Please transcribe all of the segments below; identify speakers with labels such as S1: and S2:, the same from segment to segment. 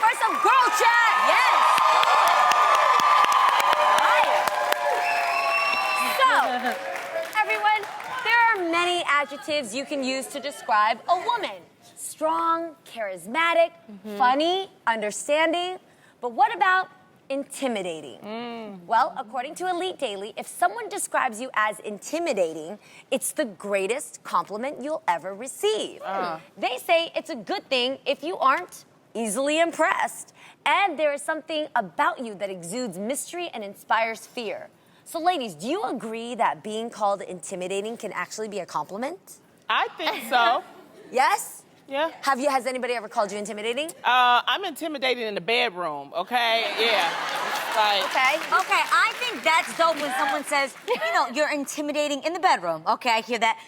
S1: for some girl chat. Yes. Right. So, everyone, there are many adjectives you can use to describe a woman. Strong, charismatic, funny, understanding. But what about intimidating? Well, according to Elite Daily, if someone describes you as intimidating, it's the greatest compliment you'll ever receive. They say it's a good thing if you aren't easily impressed. And there is something about you that exudes mystery and inspires fear. So ladies, do you agree that being called intimidating can actually be a compliment?
S2: I think so.
S1: Yes?
S2: Yeah.
S1: Has anybody ever called you intimidating?
S2: I'm intimidated in the bedroom, okay? Yeah. It's like,
S3: Okay, I think that's dope when someone says, you know, you're intimidating in the bedroom. Okay, I hear that.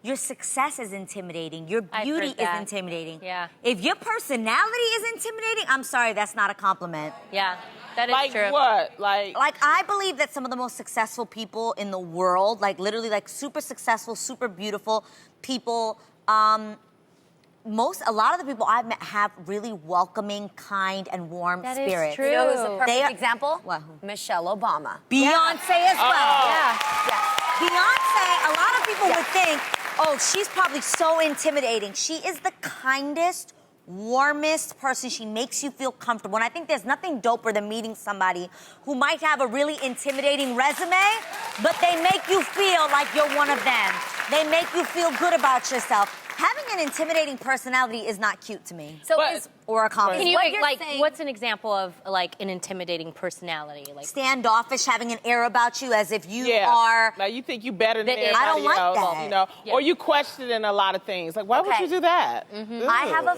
S3: Your success is intimidating. Your beauty is intimidating.
S4: Yeah.
S3: If your personality is intimidating, I'm sorry, that's not a compliment.
S4: Yeah, that is
S2: like
S4: true.
S2: what? Like
S3: I believe that some of the most successful people in the world, like literally like super successful, super beautiful people, a lot of the people I've met have really welcoming, kind, and warm
S4: That is
S3: spirits.
S4: true.
S1: You know who's a
S3: They
S1: perfect
S3: are-
S1: example?
S3: What, who?
S1: Michelle Obama.
S3: Beyonce as well.
S4: Yeah.
S3: Beyonce, a lot of people would think, oh, she's probably so intimidating. She is the kindest, warmest person. She makes you feel comfortable. And I think there's nothing doper than meeting somebody who might have a really intimidating resume, but they make you feel like you're one of them. They make you feel good about yourself. Having an intimidating personality is not cute to me.
S1: So
S2: But-
S1: is
S3: Or a compliment.
S4: Can you
S1: What you're
S4: like
S1: saying-
S4: what's an example of like an intimidating personality? Like
S3: Standoffish, having an air about you as if you
S2: yeah.
S3: are...
S2: Like you think you better than
S4: That is-
S2: everybody
S3: I don't like
S2: else,
S3: that.
S2: you know?
S4: Yeah.
S2: Or you questioning a lot of things. Like, why would
S1: Okay.
S2: you do that?
S1: I have a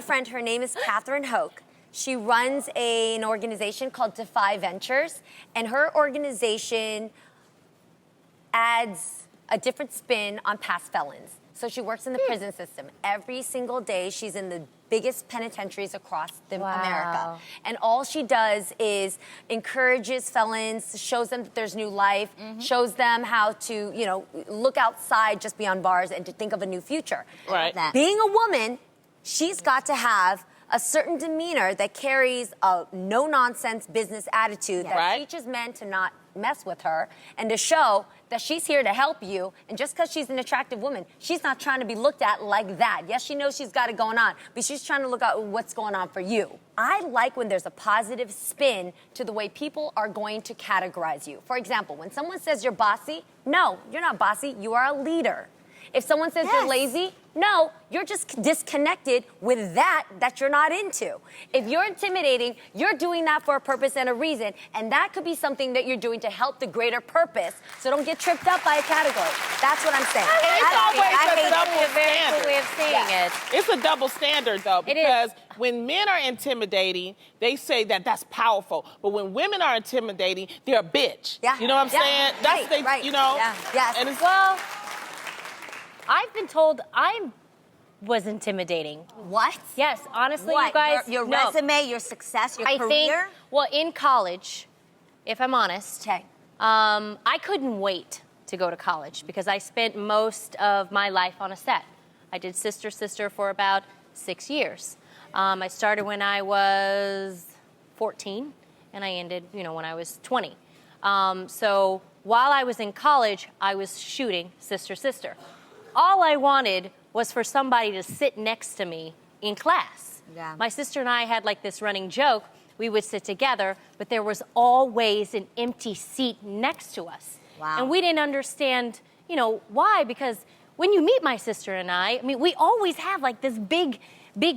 S1: friend. Her name is Catherine Hoke. She runs an organization called Defy Ventures, and her organization adds a different spin on past felons. So she works in the prison system. Every single day, she's in the biggest penitentiaries across America. And all she does is encourages felons, shows them that there's new life, shows them how to, you know, look outside just beyond bars and to think of a new future.
S2: Right.
S3: that.
S1: Being a woman, she's got to have a certain demeanor that carries a no-nonsense business attitude that
S2: Right.
S1: teaches men to not mess with her and to show that she's here to help you. And just because she's an attractive woman, she's not trying to be looked at like that. Yes, she knows she's got it going on, but she's trying to look at what's going on for you. I like when there's a positive spin to the way people are going to categorize you. For example, when someone says you're bossy, no, you're not bossy, you are a leader. If someone says you're lazy, no, you're just disconnected with that you're not into. If you're intimidating, you're doing that for a purpose and a reason, and that could be something that you're doing to help the greater purpose, so don't get tripped up by a category. That's what I'm saying.
S2: It's always a double
S4: a very cool
S2: standard.
S4: way of saying it.
S2: It's a double standard, though,
S4: It is.
S2: because when men are intimidating, they say that that's powerful. But when women are intimidating, they're a bitch.
S1: Yeah.
S2: You know what I'm
S1: Yeah.
S2: saying? That's
S1: Right.
S2: you know.
S1: Yeah. Yes.
S2: And it's,
S4: Well, I've been told I was intimidating.
S3: What?
S4: Yes, honestly,
S3: What?
S4: you guys.
S3: Your
S4: no.
S3: resume, your success, your
S4: I
S3: career?
S4: think, well, in college, if I'm honest,
S1: Okay.
S4: I couldn't wait to go to college because I spent most of my life on a set. I did Sister Sister for about 6 years. I started when I was 14, and I ended, you know, when I was 20. So while I was in college, I was shooting Sister Sister. All I wanted was for somebody to sit next to me in class.
S3: Yeah.
S4: My sister and I had like this running joke. We would sit together, but there was always an empty seat next to us.
S3: Wow.
S4: And we didn't understand, you know, why, because when you meet my sister and I mean, we always have like this big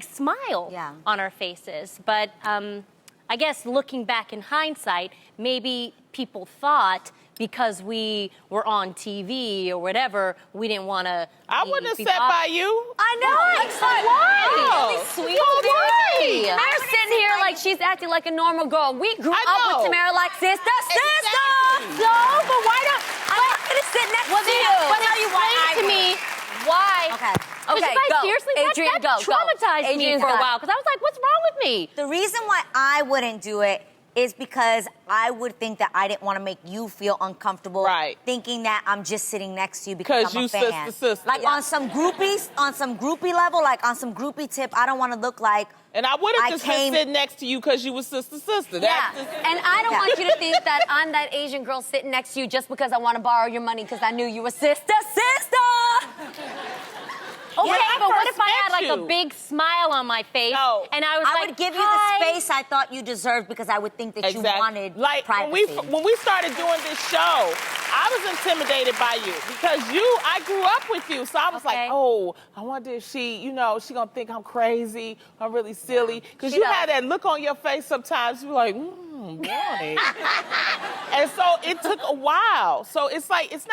S4: smile
S3: Yeah.
S4: on our faces. But I guess looking back in hindsight, maybe people thought because we were on TV or whatever, we didn't want to.
S2: I wouldn't have sat by you.
S1: I know.
S4: Why?
S2: Oh.
S1: Really sweet.
S4: Why?
S1: You're sitting here like she's acting like a normal girl. We grew
S2: I
S1: up
S2: know.
S1: with Tamara like sister.
S2: Exactly.
S4: No, but why don't?
S1: I'm not gonna sit next
S4: Well,
S1: to
S4: then,
S1: you.
S4: but tell you why to me why?
S3: Okay.
S4: Because
S1: Okay,
S4: you guys,
S1: go.
S4: seriously,
S1: Adrian,
S4: that
S1: go.
S4: traumatized me
S1: Adrian's
S4: for a
S1: got it.
S4: while because I was like, what's wrong with me?
S3: The reason why I wouldn't do it is because I would think that I didn't want to make you feel uncomfortable.
S2: Right.
S3: Thinking that I'm just sitting next to you because
S2: 'Cause
S3: I'm a
S2: you
S3: fan.
S2: sister.
S3: Like on some groupie level, like on some groupie tip, I don't want to look like.
S2: And I would have just been sitting next to you because you were sister.
S1: Yeah,
S2: That's just,
S1: and I don't want you to think that I'm that Asian girl sitting next to you just because I want to borrow your money because I knew you were sister.
S4: Okay,
S2: When I
S4: but what
S2: first
S4: if I had
S2: met
S4: like a
S2: you-
S4: big smile on my face
S2: No.
S4: and I was
S3: I
S4: like,
S3: would give you
S4: "Hi."
S3: the space I thought you deserved because I would think that you wanted
S2: like
S3: privacy.
S2: when we started doing this show, I was intimidated by you because I grew up with you, so I was
S4: Okay.
S2: like, oh, I wonder if she gonna think I'm crazy, I'm really silly, because
S1: She
S2: you
S1: does.
S2: had that look on your face sometimes. You're like, boy. And so it took a while. So it's like it's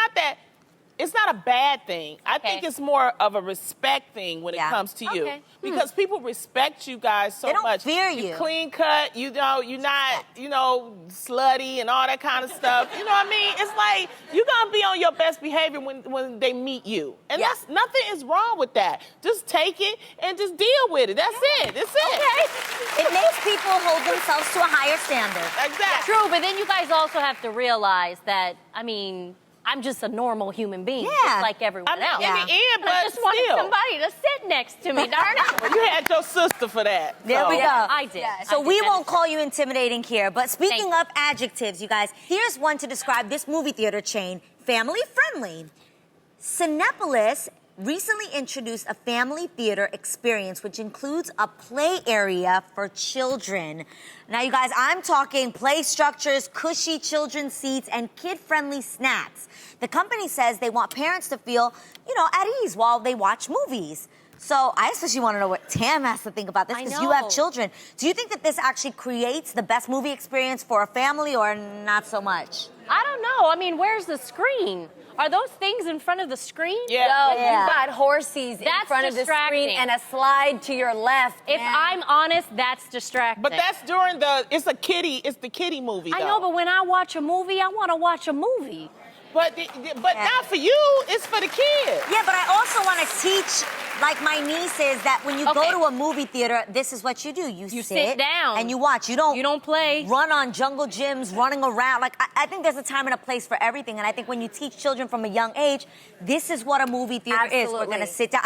S2: not a bad thing. I think it's more of a respect thing when it comes to you.
S4: Okay.
S2: Because people respect you guys so
S3: They don't
S2: much.
S3: fear
S2: You
S3: you.
S2: clean cut, you're not, slutty and all that kind of stuff. You know what I mean? It's like you're gonna be on your best behavior when they meet you. And that's nothing is wrong with that. Just take it and just deal with it. That's it. That's it.
S3: It makes people hold themselves to a higher standard.
S2: Exactly.
S4: True, but then you guys also have to realize that, I mean, I'm just a normal human being,
S3: Yeah.
S4: just like everyone
S2: I mean,
S4: else.
S2: in the end, but
S4: I just wanted
S2: still.
S4: somebody to sit next to me, darn it.
S2: Well, you had your sister for that.
S3: There
S2: so.
S3: we go.
S4: I did.
S3: So
S4: I
S3: we
S4: did.
S3: won't call you intimidating here, but speaking
S4: Thank
S3: of adjectives, you guys, here's one to describe this movie theater chain, family friendly. Cinepolis recently introduced a family theater experience which includes a play area for children. Now, you guys, I'm talking play structures, cushy children's seats, and kid-friendly snacks. The company says they want parents to feel, at ease while they watch movies. So I especially want to know what Tam has to think about this
S4: I
S3: because you have
S4: know.
S3: children. Do you think that this actually creates the best movie experience for a family or not so much?
S4: I don't know. I mean, where's the screen? Are those things in front of the screen?
S2: Yeah.
S1: No,
S3: Yeah.
S1: you got horsies in
S4: That's
S1: front of the screen
S4: distracting.
S1: and a slide to your left.
S4: If
S1: man.
S4: I'm honest, that's distracting.
S2: But that's during it's the kiddie movie,
S4: I
S2: though.
S4: know, but when I watch a movie, I want to watch a movie.
S2: But not for you, it's for the kids.
S3: Yeah, but I also want to teach, like my nieces, that when you go
S4: Okay.
S3: to a movie theater, this is what you do. You
S4: sit down.
S3: and you watch. You don't
S4: play.
S3: Run on jungle gyms, running around. Like I think there's a time and a place for everything. And I think when you teach children from a young age, this is what a movie theater is. We're
S1: Absolutely.
S3: gonna sit down.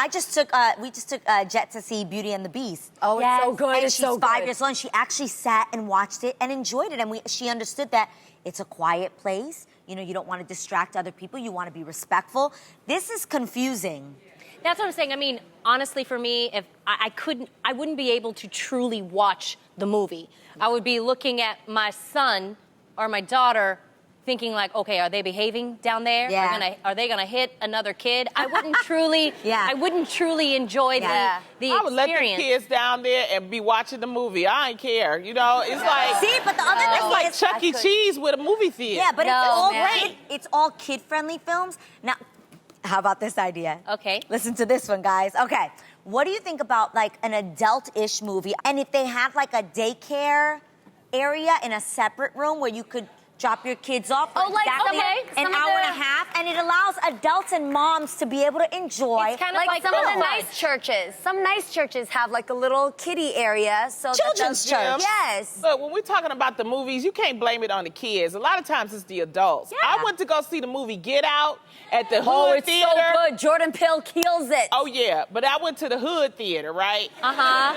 S3: We just took Jet to see Beauty and the Beast.
S1: Oh,
S4: Yes.
S1: it's so good.
S3: And
S1: It's
S3: she's
S1: so
S3: 5
S1: good.
S3: years old, and she actually sat and watched it and enjoyed it. And she understood that it's a quiet place. You don't want to distract other people. You want to be respectful. This is confusing.
S4: That's what I'm saying. I mean, honestly, for me, if I wouldn't be able to truly watch the movie. I would be looking at my son or my daughter thinking like, okay, are they behaving down there?
S3: Yeah.
S4: Are they gonna hit another kid? I wouldn't truly,
S3: Yeah.
S4: I wouldn't truly enjoy
S3: Yeah.
S4: the
S2: I would let the
S4: experience.
S2: kids down there and be watching the movie. I ain't care. It's like
S3: See, but the other
S2: it's
S3: thing
S2: like
S3: is,
S2: Chuck E. Cheese with a movie theater.
S3: yeah, but
S4: No,
S3: it's all kid-friendly films. Now, how about this idea?
S4: Okay.
S3: Listen to this one, guys. Okay, what do you think about like an adult-ish movie, and if they had like a daycare area in a separate room where you could drop your kids off for
S1: Oh, like
S3: exactly
S1: some
S3: an
S1: of
S3: hour
S1: the-
S3: and a half, and it allows adults and moms to be able to enjoy.
S4: It's kind of
S1: Like some of the
S4: Village.
S1: nice churches. Some nice churches have like a little kiddie area. So
S3: Children's church.
S1: Yes.
S2: But when we're talking about the movies, you can't blame it on the kids. A lot of times it's the adults.
S4: Yeah.
S2: I went to go see the movie Get Out at the
S1: Oh,
S2: Hood
S1: it's
S2: Theater.
S1: so good. Jordan Peele kills it.
S2: Oh yeah, but I went to the Hood Theater, right?
S4: Uh-huh.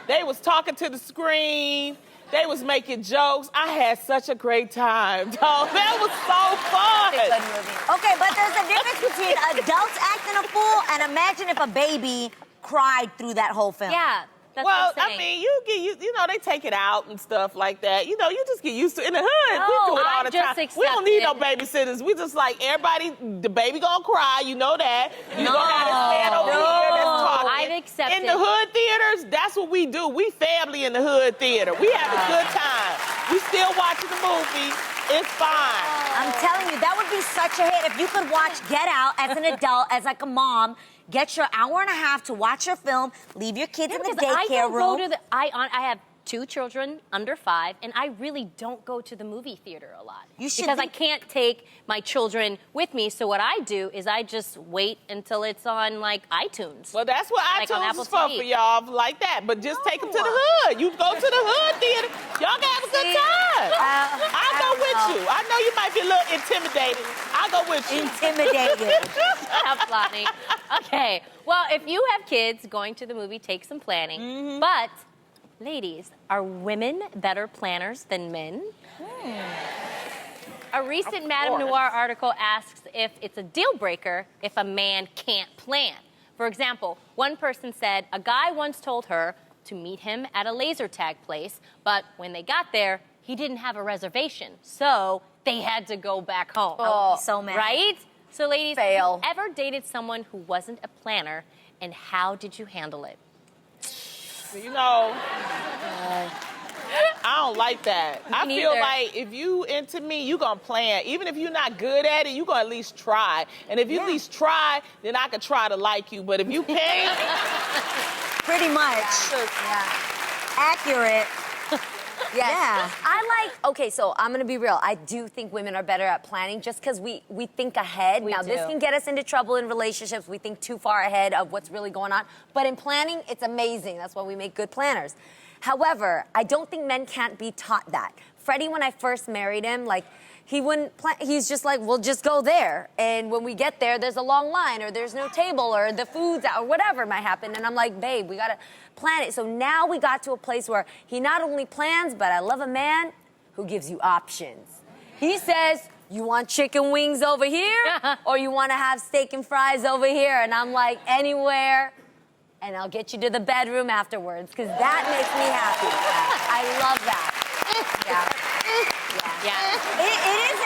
S2: They was talking to the screen. They was making jokes. I had such a great time, dog. That was so fun.
S1: Good movie.
S3: Okay, but there's a difference between adults acting a fool and imagine if a baby cried through that whole film.
S4: Yeah. That's
S2: Well,
S4: what I'm saying.
S2: I mean, they take it out and stuff like that. You just get used to it. In the hood, we
S4: No,
S2: do it all
S4: I
S2: the
S4: just
S2: time. We don't
S4: accept
S2: need
S4: it.
S2: no babysitters. We just like everybody, the baby gonna cry, you know that. You gonna have this man over here that's talking.
S4: I've accepted.
S2: In the hood theaters, that's what we do. We family in the hood theater. We have a good time. We still watching the movie. It's fine.
S3: I'm telling you, that would be such a hit if you could watch Get Out as an adult, as like a mom. Get your hour and a half to watch your film. Leave your kids in the
S4: Because I
S3: daycare
S4: don't
S3: room.
S4: go to I have 2 children under 5, and I really don't go to the movie theater a lot.
S3: You should
S4: because I
S3: think-
S4: can't take my children with me. So what I do is I just wait until it's on like iTunes.
S2: Well, that's what
S4: Like on
S2: iTunes
S4: Apple
S2: is for
S4: TV.
S2: y'all, like that. But just take them to the hood. You go to the hood theater. Y'all can have a good time. I'll go with you. I know you might be a little intimidated. I'll go with you.
S3: Intimidated.
S4: Shut up, Lonnie. Okay. Well, if you have kids, going to the movie takes some planning.
S3: Mm-hmm.
S4: But, ladies, are women better planners than men? A recent Madame Noir article asks if it's a deal breaker if a man can't plan. For example, one person said a guy once told her to meet him at a laser tag place, but when they got there, he didn't have a reservation, so they had to go back home.
S3: Oh, so mad.
S4: Right? So, ladies,
S1: Fail.
S4: have you ever dated someone who wasn't a planner, and how did you handle it?
S2: You know, I don't like that. I
S4: Me
S2: feel
S4: neither.
S2: like if you into me, you gonna plan. Even if you're not good at it, you gonna at least try. And if you at least try, then I could try to like you. But if you can't,
S3: Pretty much. Accurate.
S1: Yes.
S3: Yeah.
S1: I like, okay, so I'm gonna be real. I do think women are better at planning just because we think ahead.
S4: We
S1: now, this
S4: do.
S1: can get us into trouble in relationships. We think too far ahead of what's really going on. But in planning, it's amazing. That's why we make good planners. However, I don't think men can't be taught that. Freddie, when I first married him, like, he wouldn't plan. He's just like, we'll just go there. And when we get there, there's a long line, or there's no table, or the food's out, or whatever might happen. And I'm like, babe, we gotta plan it. So now we got to a place where he not only plans, but I love a man who gives you options. He says, you want chicken wings over here, or you wanna have steak and fries over here? And I'm like, anywhere. And I'll get you to the bedroom afterwards, because that makes me happy. I love that. Yeah.
S4: Yeah.
S3: It is.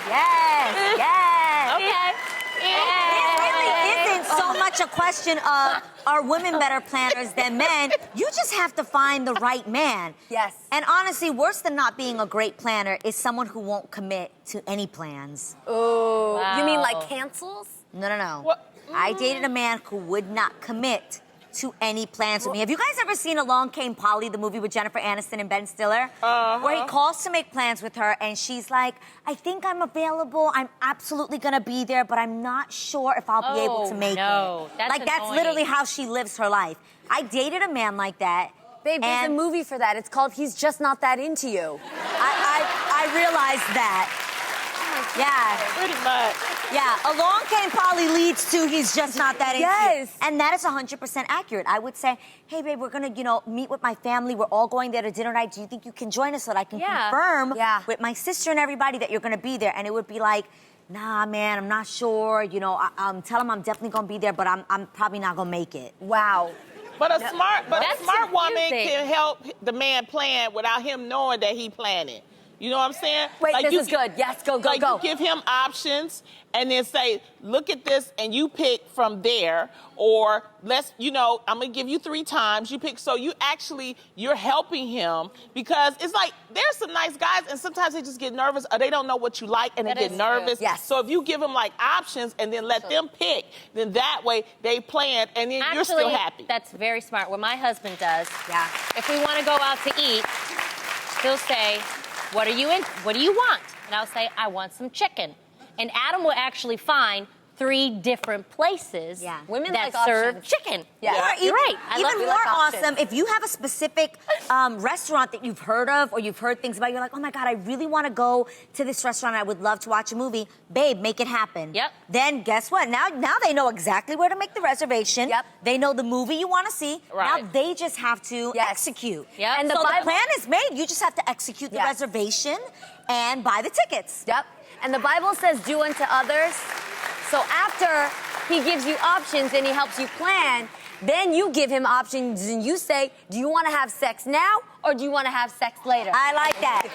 S3: Yes. Yes.
S4: Okay.
S3: It really isn't so much a question of are women better planners than men. You just have to find the right man.
S1: Yes.
S3: And honestly, worse than not being a great planner is someone who won't commit to any plans.
S1: Ooh. You mean like
S4: Wow.
S1: cancels?
S3: No.
S2: What?
S3: I dated a man who would not commit to any plans with me. Have you guys ever seen Along Came Polly, the movie with Jennifer Aniston and Ben Stiller? Where he calls to make plans with her, and she's like, I think I'm available. I'm absolutely going to be there, but I'm not sure if I'll be able to make
S4: no.
S3: it.
S4: That's
S3: Like, that's
S4: annoying.
S3: literally how she lives her life. I dated a man like that.
S1: Babe, there's a
S3: and
S1: movie for that. It's called He's Just Not That Into You.
S3: I realized that. Yeah.
S2: pretty much.
S3: Yeah, Along Came Polly leads to He's Just Not That Into You.
S1: Yes.
S3: And that is 100% accurate. I would say, hey, babe, we're going to, meet with my family. We're all going there to dinner night. Do you think you can join us so that I can
S4: Yeah.
S3: confirm
S1: Yeah.
S3: with my sister and everybody that you're going to be there? And it would be like, nah, man, I'm not sure. Tell him I'm definitely going to be there, but I'm probably not going to make it.
S1: Wow.
S2: But a smart
S4: That's
S2: woman
S4: confusing.
S2: can help the man plan without him knowing that he planning. You know what I'm saying?
S1: Wait, this
S2: you
S1: is good. Yes, go.
S2: You give him options and then say, look at this, and you pick from there. Or I'm gonna give you 3 times. You pick. So you're helping him, because it's like there's some nice guys, and sometimes they just get nervous, or they don't know what you like, and
S4: That
S2: they
S4: is
S2: get
S4: true.
S2: nervous.
S1: Yes.
S2: So if you give them like options and then let them pick, then that way they plan, and then you're still happy.
S4: That's very smart. What my husband does,
S1: Yeah.
S4: if we want to go out to eat, he'll say, what are you in? What do you want? And I'll say, I want some chicken. And Adam will actually find 3 different places
S3: Yeah.
S1: Women
S4: that
S1: like
S4: serve
S1: options.
S4: chicken.
S1: Yeah.
S3: Or
S4: You're right. I love
S3: Even
S4: it.
S3: more
S1: like options.
S3: awesome, if you have a specific restaurant that you've heard of or you've heard things about, you're like, oh my God, I really want to go to this restaurant. I would love to watch a movie. Babe, make it happen.
S4: Yep.
S3: Then guess what? Now they know exactly where to make the reservation.
S1: Yep.
S3: They know the movie you want to see.
S2: Right.
S3: Now they just have to
S1: Yes.
S3: execute.
S4: Yep.
S3: And
S1: And
S3: so
S1: the
S3: the
S1: Bible-
S3: plan is made. You just have to execute the
S1: Yes.
S3: reservation and buy the tickets.
S1: Yep. And the Bible says, do unto others. So after he gives you options and he helps you plan, then you give him options and you say, do you want to have sex now or do you want to have sex later?
S3: I like that.